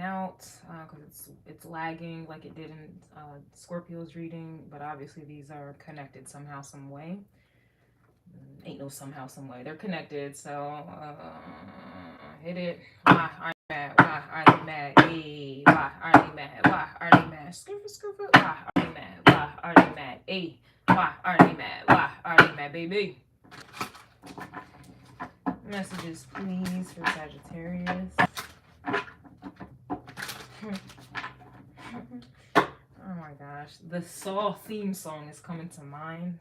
out because it's lagging like it did in Scorpio's reading, but obviously these are connected somehow, some way. Ain't no somehow, some way. They're connected, so hit it. Why are they mad? Why are they mad? Hey, why are they mad? Why are they mad? Scooper. Why are they mad? Why are they mad? Hey, why are they mad? Why are they mad, baby? Messages, please, for Sagittarius. Oh my gosh, the Saw theme song is coming to mind.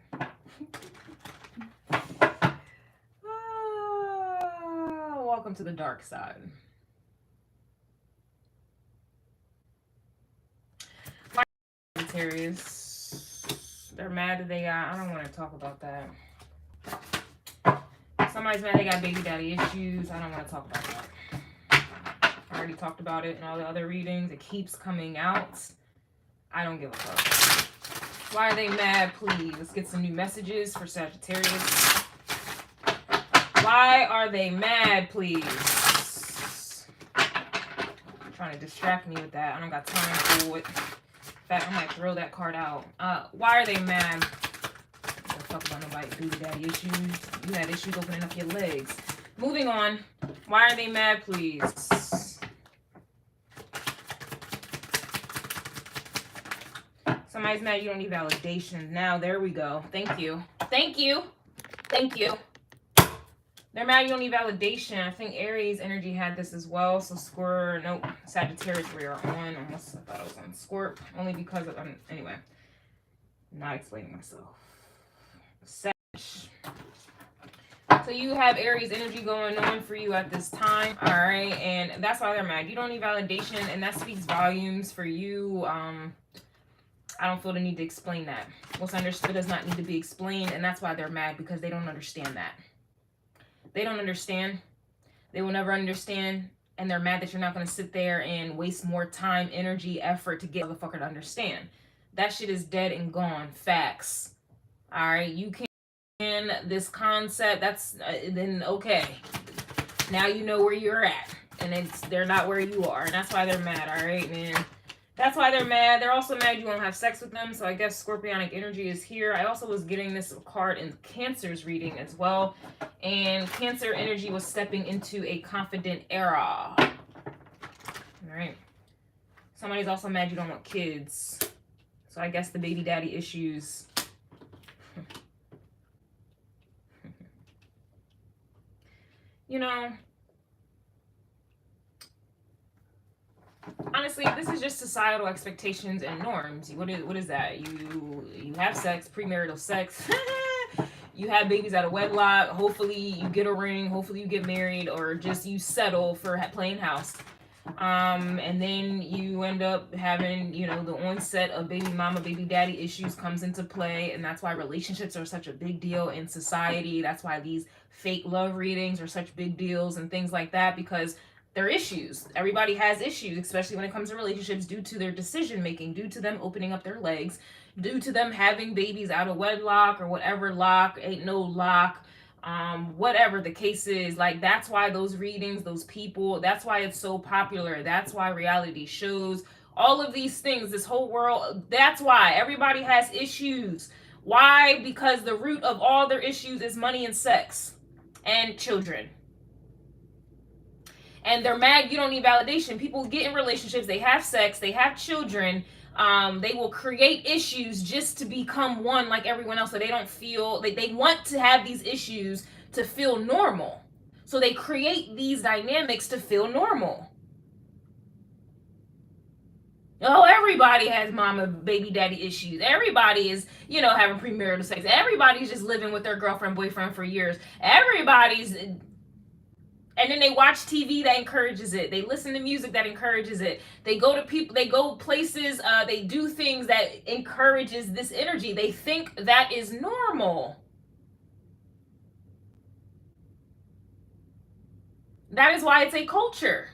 Welcome to the dark side. My Sagittarius, they're mad that they got, I don't want to talk about that. Somebody's mad they got baby daddy issues. I don't want to talk about that. I already talked about it in all the other readings. It keeps coming out. I don't give a fuck. Why are they mad, please? Let's get some new messages for Sagittarius. Why are they mad, please? Trying to distract me with that. I don't got time for it. In fact, I might throw that card out. Why are they mad? Don't talk about nobody baby daddy issues. You had issues opening up your legs. Moving on. Why are they mad, please? Somebody's mad you don't need validation. Now, there we go. Thank you. Thank you. Thank you. They're mad you don't need validation. I think Aries energy had this as well. So Scorp, nope. Sagittarius, we are on. Almost, I thought I was on Scorp. Only because of, anyway. Not explaining myself. Sag. So you have Aries energy going on for you at this time. All right. And that's why they're mad. You don't need validation. And that speaks volumes for you. I don't feel the need to explain that. What's understood does not need to be explained. And that's why they're mad, because they don't understand that. They don't understand. They will never understand. And they're mad that you're not going to sit there and waste more time, energy, effort to get the motherfucker to understand. That shit is dead and gone. Facts. All right. You can, this concept, that's, then okay. Now you know where you're at. And they're not where you are. And that's why they're mad. All right, man. That's why they're mad. They're also mad you won't have sex with them. So I guess Scorpionic energy is here. I also was getting this card in Cancer's reading as well. And Cancer energy was stepping into a confident era. All right. Somebody's also mad you don't want kids. So I guess the baby daddy issues. You know, honestly, this is just societal expectations and norms. What is that? You have sex, premarital sex. You have babies out of wedlock. Hopefully you get a ring. Hopefully you get married, or just you settle for playing house. And then you end up having, you know, the onset of baby mama, baby daddy issues comes into play. And that's why relationships are such a big deal in society. That's why these fake love readings are such big deals and things like that, because they're issues. Everybody has issues, especially when it comes to relationships, due to their decision making, due to them opening up their legs, due to them having babies out of wedlock or whatever lock, ain't no lock, whatever the case is. Like, that's why those readings, those people, that's why it's so popular. That's why reality shows, all of these things, this whole world, that's why everybody has issues. Why? Because the root of all their issues is money and sex and children. And they're mad you don't need validation. People get in relationships, they have sex, they have children, they will create issues just to become one like everyone else, so they don't feel, they want to have these issues to feel normal. So they create these dynamics to feel normal. Oh, everybody has mama, baby daddy issues. Everybody is, you know, having premarital sex. Everybody's just living with their girlfriend, boyfriend for years. Everybody's... And then they watch TV that encourages it. They listen to music that encourages it. They go to people, they go places, they do things that encourages this energy. They think that is normal. That is why it's a culture.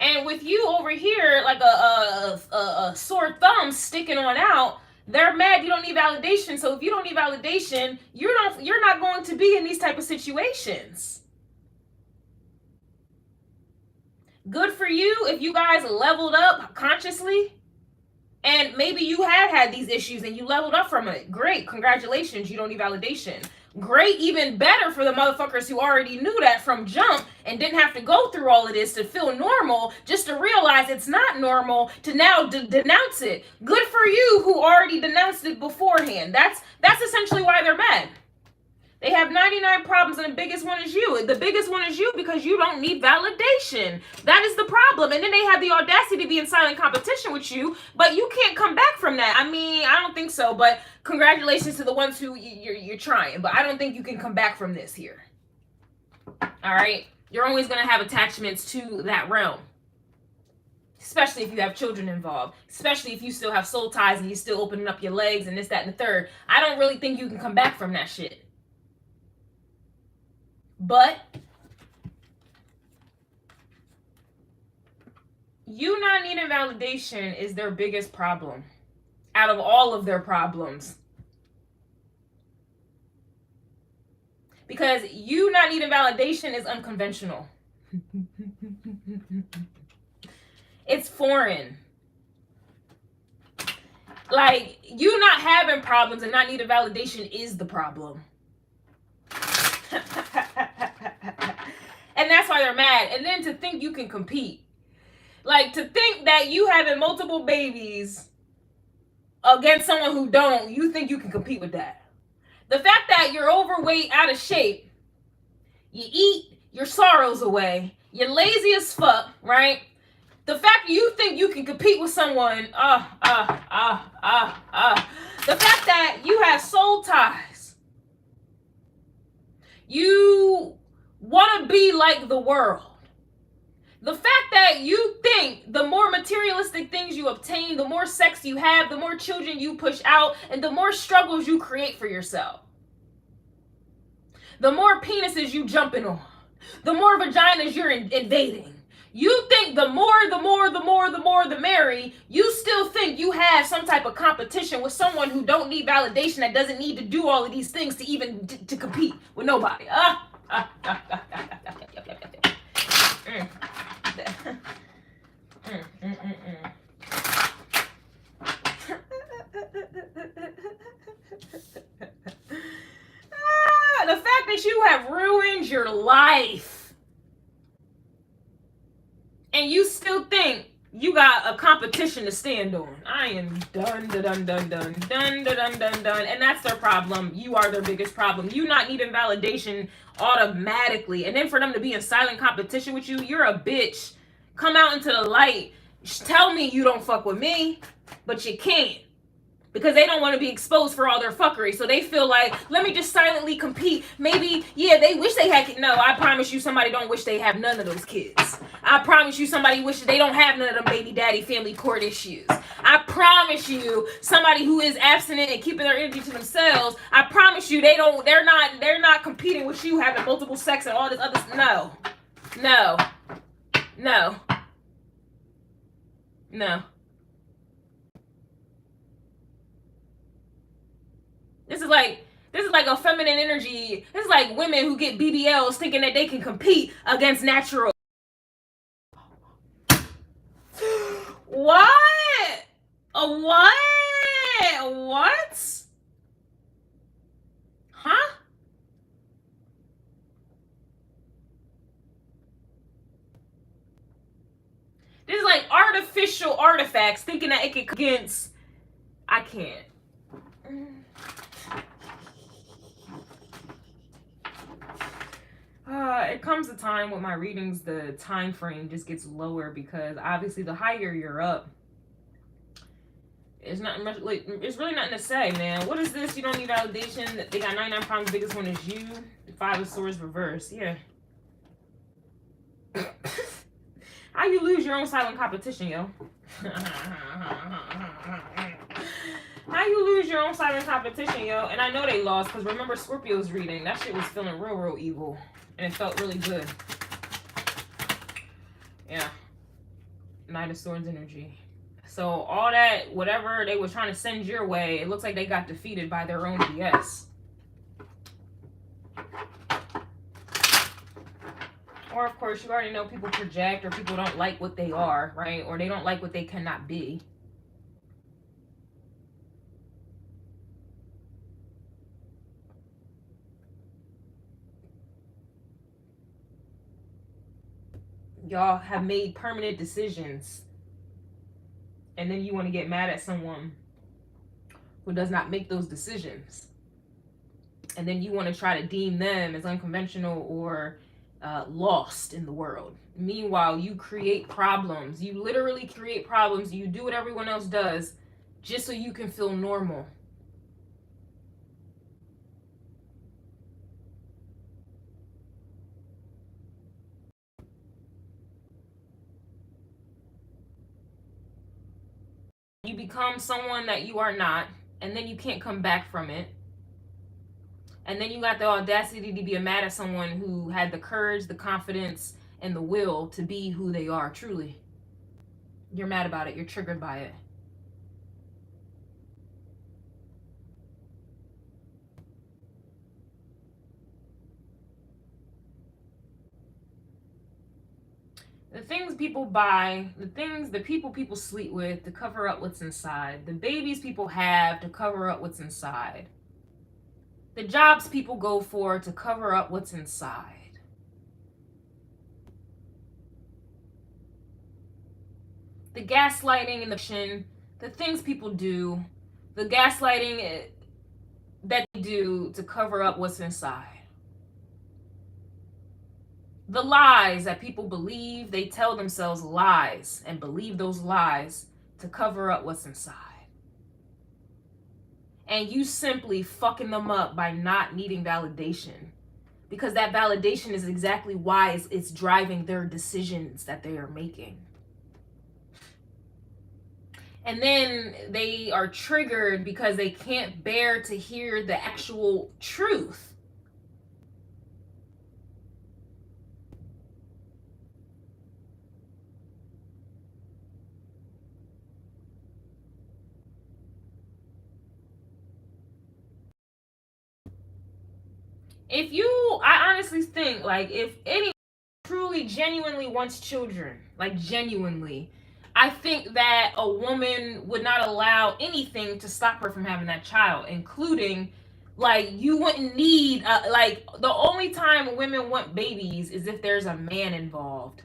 And with you over here, like a sore thumb sticking on out, they're mad you don't need validation. So if you don't need validation, you're not going to be in these type of situations. Good for you if you guys leveled up consciously. And maybe you have had these issues and you leveled up from it. Great. Congratulations. You don't need validation. Great. Even better for the motherfuckers who already knew that from jump and didn't have to go through all of this to feel normal, just to realize it's not normal, to now denounce it. Good for you who already denounced it beforehand. That's essentially why they're mad. They have 99 problems and the biggest one is you. The biggest one is you because you don't need validation. That is the problem. And then they have the audacity to be in silent competition with you, but you can't come back from that. I mean, I don't think so, but congratulations to the ones who you're trying, but I don't think you can come back from this here. All right? You're always going to have attachments to that realm. Especially if you have children involved. Especially if you still have soul ties and you're still opening up your legs and this, that, and the third. I don't really think you can come back from that shit. But you not needing validation is their biggest problem out of all of their problems. Because you not needing validation is unconventional. It's foreign. Like, you not having problems and not needing validation is the problem. And that's why they're mad. And then to think you can compete. Like, to think that you having multiple babies against someone who don't, you think you can compete with that. The fact that you're overweight, out of shape, you eat your sorrows away, you're lazy as fuck, right? The fact that you think you can compete with someone, the fact that you have soul ties, you want to be like the world. The fact that you think the more materialistic things you obtain, the more sex you have, the more children you push out, and the more struggles you create for yourself. The more penises you jumping on. The more vaginas you're invading. You think the more, the merry. You still think you have some type of competition with someone who don't need validation, that doesn't need to do all of these things to even to compete with nobody. The fact that you have ruined your life and you still think you got a competition to stand on. I am done. And that's their problem. You are their biggest problem. You not needing validation automatically. And then for them to be in silent competition with you, you're a bitch. Come out into the light. Tell me you don't fuck with me, but you can't. Because they don't want to be exposed for all their fuckery. So they feel like, let me just silently compete. Maybe, yeah, they wish they had... No, I promise you somebody don't wish they have none of those kids. I promise you somebody wishes they don't have none of them baby daddy family court issues. I promise you somebody who is abstinent and keeping their energy to themselves, I promise you they're not competing with you having multiple sex and all this other... No. This is like a feminine energy. This is like women who get BBLs thinking that they can compete against natural. What? What? Huh? This is like artificial artifacts thinking that it can against... I can't. It comes a time with my readings, the time frame just gets lower because obviously the higher you're up, it's not much. Like, it's really nothing to say, man. What is this? You don't need validation. They got 99 problems. The biggest one is you. The 5 of Swords reverse. Yeah. How you lose your own silent competition, yo? How you lose your own silent competition, yo? And I know they lost because remember Scorpio's reading. That shit was feeling real evil. And it felt really good. Yeah. Knight of Swords energy. So all that, whatever they were trying to send your way, it looks like they got defeated by their own BS. Or, of course, you already know people project, or people don't like what they are, right? Or they don't like what they cannot be. Y'all have made permanent decisions, and then you want to get mad at someone who does not make those decisions. And then you want to try to deem them as unconventional or lost in the world. Meanwhile, you create problems. You literally create problems. You do what everyone else does just so you can feel normal. You become someone that you are not, and then you can't come back from it. And then you got the audacity to be mad at someone who had the courage, the confidence, and the will to be who they are truly. You're mad about it. You're triggered by it. The things people buy, the people sleep with to cover up what's inside. The babies people have to cover up what's inside. The jobs people go for to cover up what's inside. The gaslighting and the things people do, the gaslighting that they do to cover up what's inside. The lies that people believe, they tell themselves lies and believe those lies to cover up what's inside. And you simply fucking them up by not needing validation. Because that validation is exactly why it's driving their decisions that they are making. And then they are triggered because they can't bear to hear the actual truth. I honestly think, like, if anyone truly genuinely wants children, like genuinely, I think that a woman would not allow anything to stop her from having that child, including, like, you wouldn't need, like, the only time women want babies is if there's a man involved.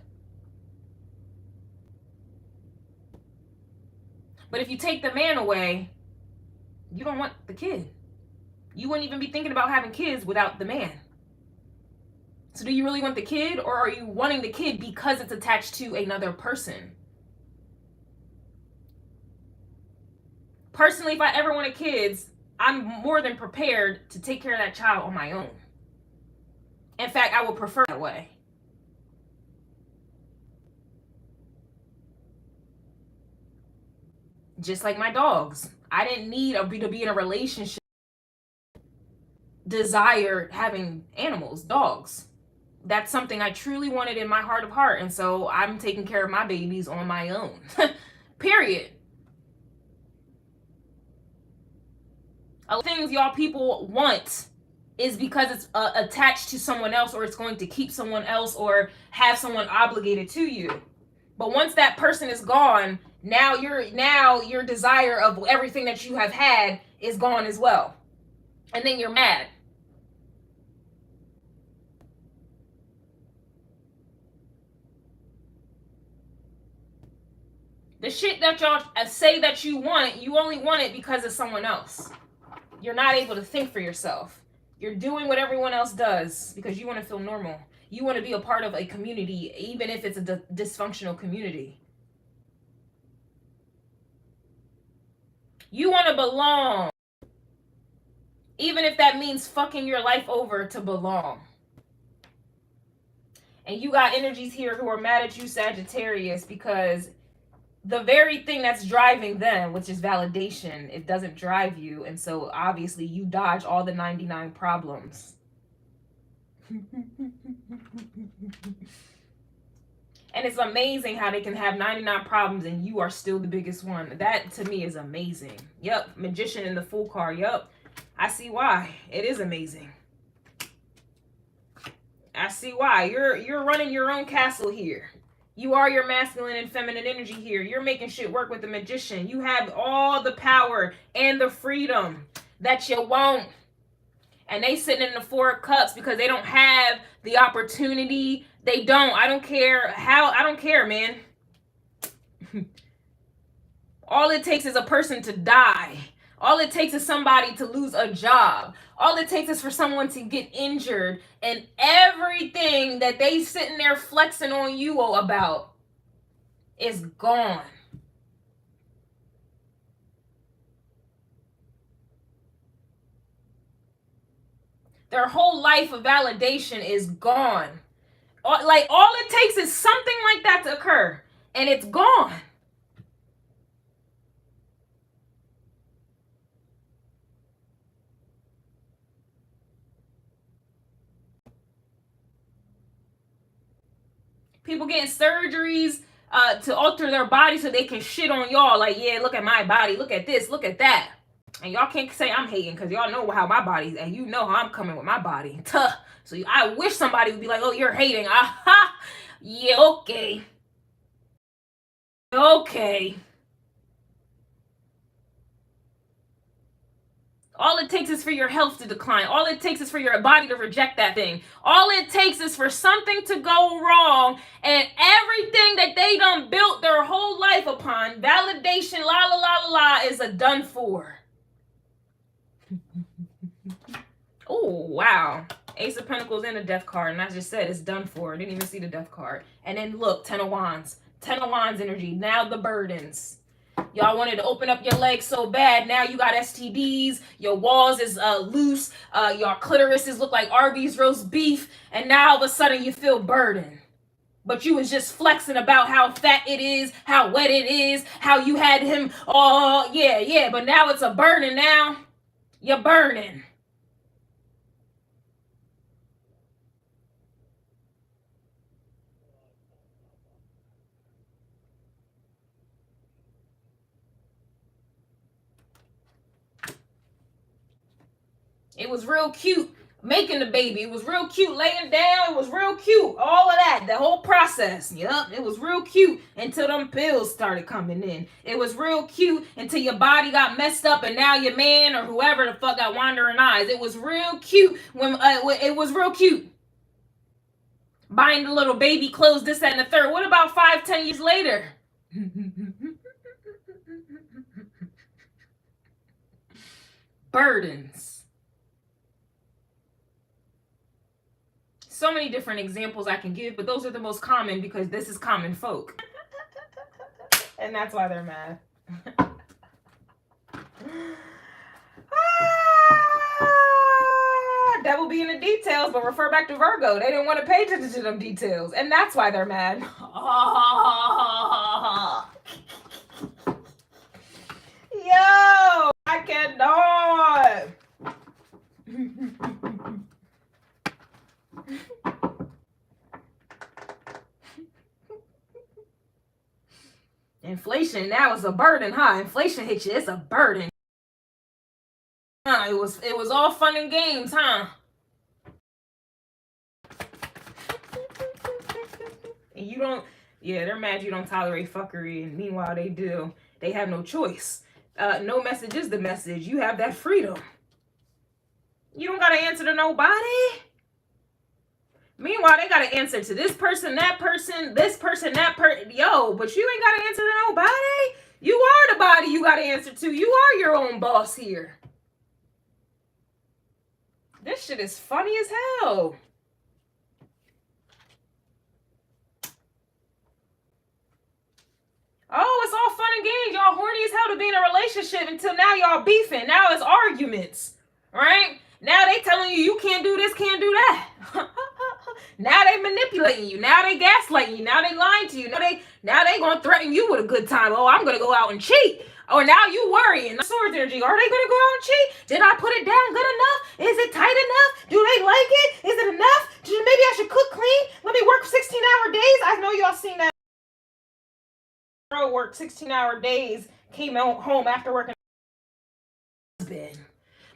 But if you take the man away, you don't want the kid. You wouldn't even be thinking about having kids without the man. So do you really want the kid, or are you wanting the kid because it's attached to another person? Personally, if I ever wanted kids, I'm more than prepared to take care of that child on my own. In fact, I would prefer that way. Just like my dogs. I didn't need to be in a relationship, desire having animals, dogs. That's something I truly wanted in my heart of heart. And so I'm taking care of my babies on my own. Period. A lot of things y'all people want is because it's attached to someone else, or it's going to keep someone else or have someone obligated to you. But once that person is gone, now your desire of everything that you have had is gone as well. And then you're mad. The shit that y'all say that you want, you only want it because of someone else. You're not able to think for yourself. You're doing what everyone else does because you want to feel normal. You want to be a part of a community, even if it's a dysfunctional community. You want to belong, even if that means fucking your life over to belong. And you got energies here who are mad at you, Sagittarius, because the very thing that's driving them, which is validation, it doesn't drive you. And so obviously you dodge all the 99 problems. And it's amazing how they can have 99 problems and you are still the biggest one. That to me is amazing. Yep, Magician in the Fool card. Yep, I see why. It is amazing. I see why. You're running your own castle here. You are your masculine and feminine energy here. You're making shit work with the magician. You have all the power and the freedom that you want. And they sitting in the Four of Cups because they don't have the opportunity. They don't. I don't care how. I don't care, man. All it takes is a person to die. All it takes is somebody to lose a job. All it takes is for someone to get injured, and everything that they sitting there flexing on you about is gone. Their whole life of validation is gone. Like, all it takes is something like that to occur, and it's gone. People getting surgeries to alter their body so they can shit on y'all. Like, yeah, look at my body. Look at this. Look at that. And y'all can't say I'm hating because y'all know how my body's, and you know how I'm coming with my body. Tuh. So I wish somebody would be like, oh, you're hating. Aha. Yeah, okay. Okay. All it takes is for your health to decline. All it takes is for your body to reject that thing. All it takes is for something to go wrong, and everything that they done built their whole life upon, validation, la la la la la, is a done for. Oh, wow. Ace of Pentacles and a Death card, and I just said it's done for. I didn't even see the Death card. And then look, Ten of Wands. Ten of Wands energy. Now the burdens. Y'all wanted to open up your legs so bad. Now you got STDs. Your walls is loose. Your clitorises look like Arby's roast beef. And now all of a sudden you feel burdened. But you was just flexing about how fat it is, how wet it is, how you had him. Oh, yeah. But now it's a burden now. You're burning. It was real cute making the baby. It was real cute laying down. It was real cute. All of that. The whole process. Yup. It was real cute until them pills started coming in. It was real cute until your body got messed up and now your man or whoever the fuck got wandering eyes. It was real cute when it was real cute. Buying the little baby clothes, this, that, and the third. What about 5-10 years later? Burdens. So many different examples I can give, but those are the most common because this is common folk. And that's why they're mad. Devil be in the details, but refer back to Virgo. They didn't want to pay attention to them details. And that's why they're mad. Yo, I cannot. Inflation, that was a burden, huh? Inflation hit you, it's a burden. It was all fun and games, huh? And you don't, yeah, they're mad you don't tolerate fuckery, and meanwhile they do. They have no choice. No message is the message. You have that freedom. You don't gotta answer to nobody. Meanwhile, they gotta answer to this person, that person, this person, that person. Yo, but you ain't gotta answer to nobody. You are the body you gotta answer to. You are your own boss here. This shit is funny as hell. Oh, it's all fun and games. Y'all horny as hell to be in a relationship until now y'all beefing. Now it's arguments, right? Now they telling you can't do this, can't do that. Now they manipulating you. Now they gaslighting you. Now they lying to you. Now they gonna threaten you with a good time. Oh, I'm gonna go out and cheat. Or now you worrying. Swords energy. Are they gonna go out and cheat? Did I put it down good enough? Is it tight enough? Do they like it? Is it enough? Maybe I should cook clean. Let me work 16-hour days. I know y'all seen that. Girl worked 16-hour days. Came home after working.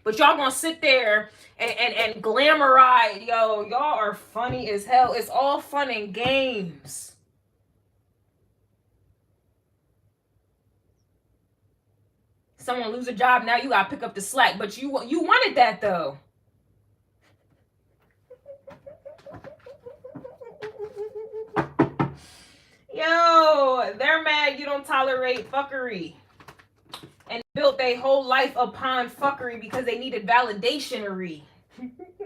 But y'all gonna sit there and glamorize. Yo, y'all are funny as hell. It's all fun and games. Someone lose a job, now you gotta pick up the slack. But you wanted that though. Yo, they're mad you don't tolerate fuckery. And built their whole life upon fuckery because they needed validationary.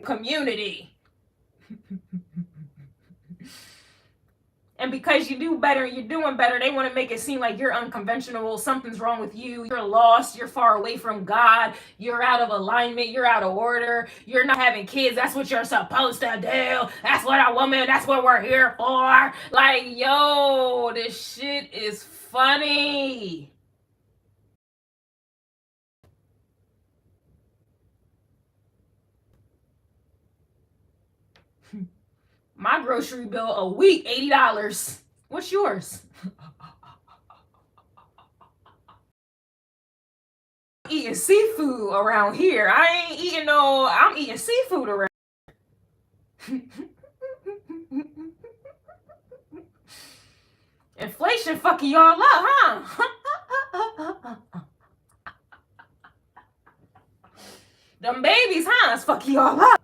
Community. And because you do better, you're doing better, they want to make it seem like you're unconventional, something's wrong with you, you're lost, you're far away from God, you're out of alignment, you're out of order, you're not having kids, that's what you're supposed to do, that's what a woman, that's what we're here for. Like, yo, this shit is funny. My grocery bill a week, $80. What's yours? Eating seafood around here. I ain't eating no, I'm eating seafood around here. Inflation fucking y'all up, huh? Them babies, huh? It's fucking y'all up.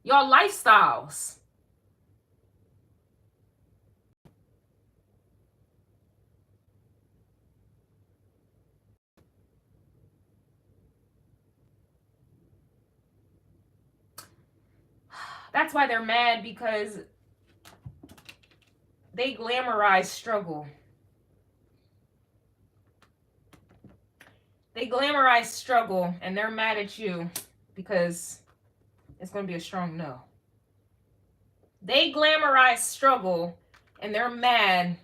Y'all lifestyles. That's why they're mad, because they glamorize struggle. They glamorize struggle and they're mad at you because it's going to be a strong no. They glamorize struggle and they're mad.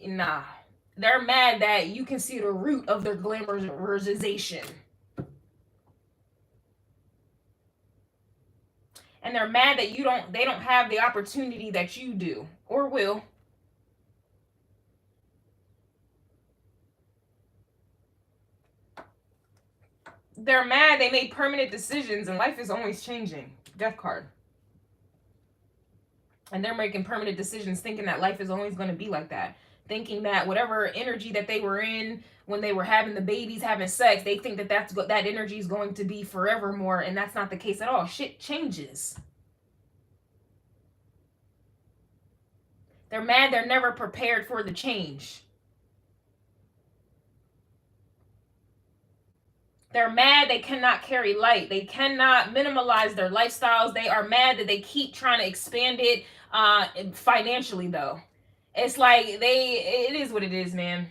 Nah. They're mad that you can see the root of their glamorization. And they're mad that they don't have the opportunity that you do or will. They're mad they made permanent decisions and life is always changing. Death card. And they're making permanent decisions thinking that life is always going to be like that. Thinking that whatever energy that they were in when they were having the babies, having sex, they think that that energy is going to be forevermore, and that's not the case at all. Shit changes. They're mad they're never prepared for the change. They're mad they cannot carry light. They cannot minimalize their lifestyles. They are mad that they keep trying to expand it financially, though. It's like it is what it is, man.